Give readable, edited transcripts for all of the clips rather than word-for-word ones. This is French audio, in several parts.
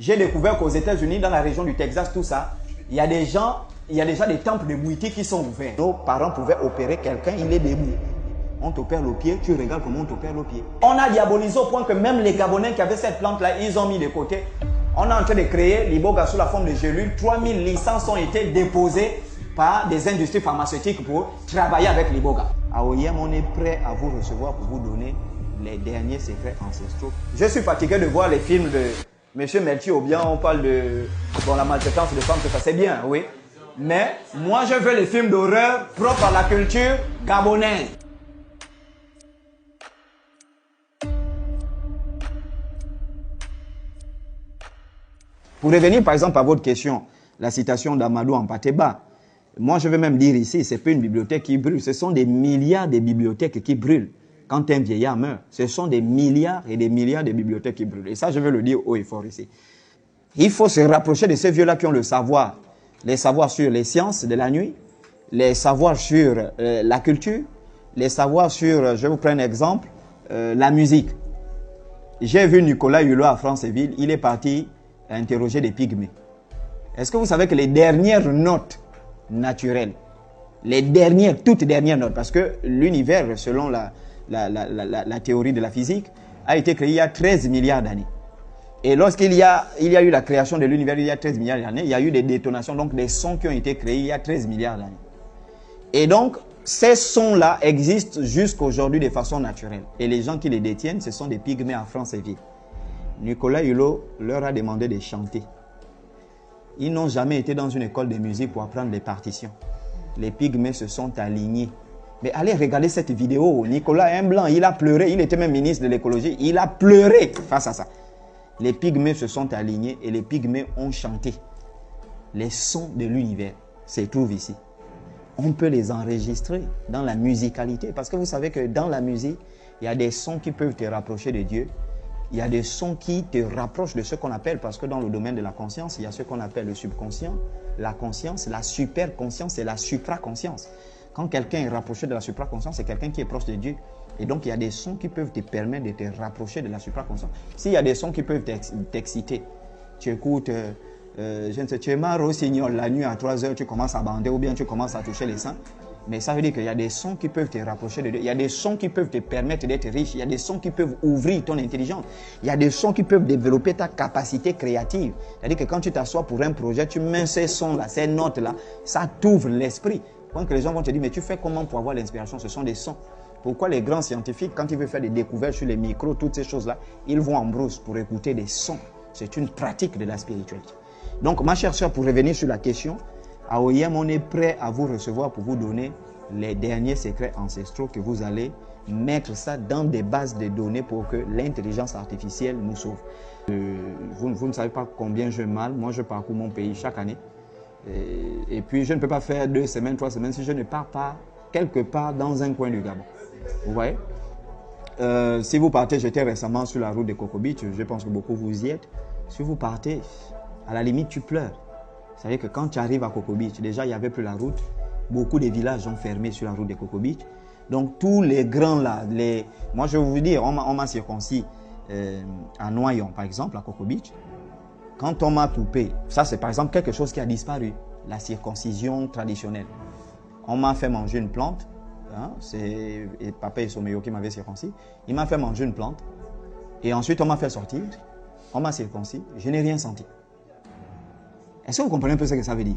J'ai découvert qu'aux États-Unis, dans la région du Texas, tout ça, il y a des gens, il y a déjà des temples de Bouiti qui sont ouverts. Nos parents pouvaient opérer quelqu'un, il est debout. On t'opère le pied, tu regardes comment on t'opère le pied. On a diabolisé au point que même les Gabonais qui avaient cette plante-là, ils ont mis de côté. On est en train de créer l'iboga sous la forme de gélules. 3000 licences ont été déposées par des industries pharmaceutiques pour travailler avec l'iboga. À Oyem, on est prêt à vous recevoir pour vous donner les derniers secrets ancestraux. Je suis fatigué de voir les films de M. Melchi Obiang. On parle de la maltraitance de femmes, tout ça, c'est bien, oui. Mais moi, je veux les films d'horreur propres à la culture gabonaise. Pour revenir par exemple à votre question, la citation d'Amadou Hampâté-Bâ, moi je veux même dire ici, ce n'est pas une bibliothèque qui brûle, ce sont des milliards de bibliothèques qui brûlent. Quand un vieillard meurt, ce sont des milliards et des milliards de bibliothèques qui brûlent. Et ça, je veux le dire haut et fort ici. Il faut se rapprocher de ces vieux-là qui ont le savoir. Les savoirs sur les sciences de la nuit, les savoirs sur la culture, les savoirs sur, je vous prends un exemple, la musique. J'ai vu Nicolas Hulot à Franceville, il est parti interroger des pygmées. Est-ce que vous savez que les dernières notes naturelles, les toutes dernières notes, parce que l'univers, selon la théorie de la physique, a été créé il y a 13 milliards d'années. Et lorsqu'il y a eu la création de l'univers il y a 13 milliards d'années, il y a eu des détonations, donc des sons qui ont été créés il y a 13 milliards d'années. Et donc, ces sons-là existent jusqu'à aujourd'hui de façon naturelle. Et les gens qui les détiennent, ce sont des pygmées à Franceville. Nicolas Hulot leur a demandé de chanter. Ils n'ont jamais été dans une école de musique pour apprendre les partitions. Les pygmées se sont alignés. Mais allez regarder cette vidéo. Nicolas est un blanc, il a pleuré. Il était même ministre de l'écologie. Il a pleuré face à ça. Les pygmées se sont alignés et les pygmées ont chanté. Les sons de l'univers se trouvent ici. On peut les enregistrer dans la musicalité. Parce que vous savez que dans la musique, il y a des sons qui peuvent te rapprocher de Dieu. Il y a des sons qui te rapprochent de ce qu'on appelle, parce que dans le domaine de la conscience, il y a ce qu'on appelle le subconscient, la conscience, la superconscience et la supraconscience. Quand quelqu'un est rapproché de la supraconscience, c'est quelqu'un qui est proche de Dieu. Et donc, il y a des sons qui peuvent te permettre de te rapprocher de la supraconscience. S'il y a des sons qui peuvent t'exciter, tu écoutes, je ne sais, tu es marre au signal, la nuit à 3 heures, tu commences à bander ou bien tu commences à toucher les seins. Mais ça veut dire qu'il y a des sons qui peuvent te rapprocher de Dieu. Il y a des sons qui peuvent te permettre d'être riche. Il y a des sons qui peuvent ouvrir ton intelligence. Il y a des sons qui peuvent développer ta capacité créative. C'est-à-dire que quand tu t'assois pour un projet, tu mets ces sons-là, ces notes-là, ça t'ouvre l'esprit. Quand les gens vont te dire, mais tu fais comment pour avoir l'inspiration? Ce sont des sons. Pourquoi les grands scientifiques, quand ils veulent faire des découvertes sur les micros, toutes ces choses-là, ils vont en brousse pour écouter des sons. C'est une pratique de la spiritualité. Donc, ma chère sœur, pour revenir sur la question, à Oyem, on est prêt à vous recevoir pour vous donner les derniers secrets ancestraux que vous allez mettre ça dans des bases de données pour que l'intelligence artificielle nous sauve. Vous ne savez pas combien je mal. Moi, je parcours mon pays chaque année. Et puis, je ne peux pas faire 2 semaines, 3 semaines si je ne pars pas quelque part dans un coin du Gabon. Vous voyez? Si vous partez, j'étais récemment sur la route de Coco Beach, je pense que beaucoup vous y êtes. Si vous partez, à la limite, tu pleures. Vous savez que quand tu arrives à Coco Beach, déjà, il n'y avait plus la route. Beaucoup de villages ont fermé sur la route de Coco Beach. Donc, tous les grands là, moi, je vais vous dire, on m'a circoncis à Noyon, par exemple, à Coco Beach. Quand on m'a coupé, ça, c'est par exemple quelque chose qui a disparu, la circoncision traditionnelle. On m'a fait manger une plante. Hein, c'est Papa Someyo qui m'avait circoncis. Il m'a fait manger une plante. Et ensuite, on m'a fait sortir. On m'a circoncis. Je n'ai rien senti. Est-ce que vous comprenez un peu ce que ça veut dire?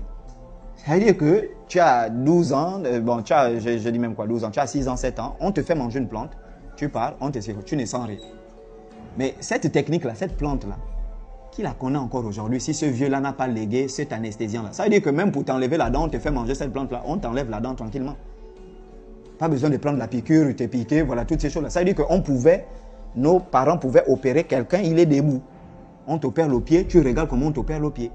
Ça veut dire que tu as 12 ans, je dis même quoi, 12 ans, tu as 6 ans, 7 ans, on te fait manger une plante, tu pars, on te circoncis, tu ne sens rien. Mais cette technique-là, cette plante-là, qui la connaît encore aujourd'hui, si ce vieux-là n'a pas légué cet anesthésien-là, ça veut dire que même pour t'enlever la dent, on te fait manger cette plante-là, on t'enlève la dent tranquillement. Pas besoin de prendre la piqûre, te piquer, voilà, toutes ces choses-là. Ça veut dire qu'on pouvait, nos parents pouvaient opérer quelqu'un, il est debout. On t'opère le pied, tu regardes comment on t'opère le pied.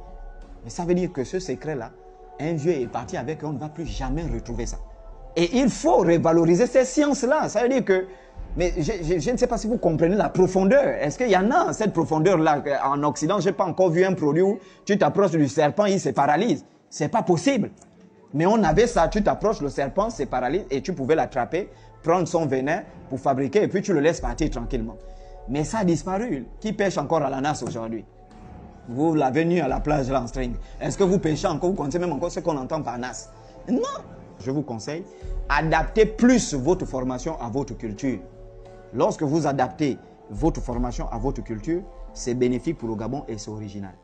Mais ça veut dire que ce secret-là, un vieux est parti avec et on ne va plus jamais retrouver ça. Et il faut revaloriser ces sciences-là. Ça veut dire que, mais je ne sais pas si vous comprenez la profondeur. Est-ce qu'il y en a cette profondeur-là en Occident? Je n'ai pas encore vu un produit où tu t'approches du serpent, il se paralyse. Ce n'est pas possible. Mais on avait ça, tu t'approches, le serpent se paralyse et tu pouvais l'attraper, prendre son venin pour fabriquer et puis tu le laisses partir tranquillement. Mais ça a disparu. Qui pêche encore à la nasse aujourd'hui? Vous l'avez nu à la plage là en string. Est-ce que vous pêchez encore? Vous connaissez même encore ce qu'on entend par nas? Non. Je vous conseille, adaptez plus votre formation à votre culture. Lorsque vous adaptez votre formation à votre culture, c'est bénéfique pour le Gabon et c'est original.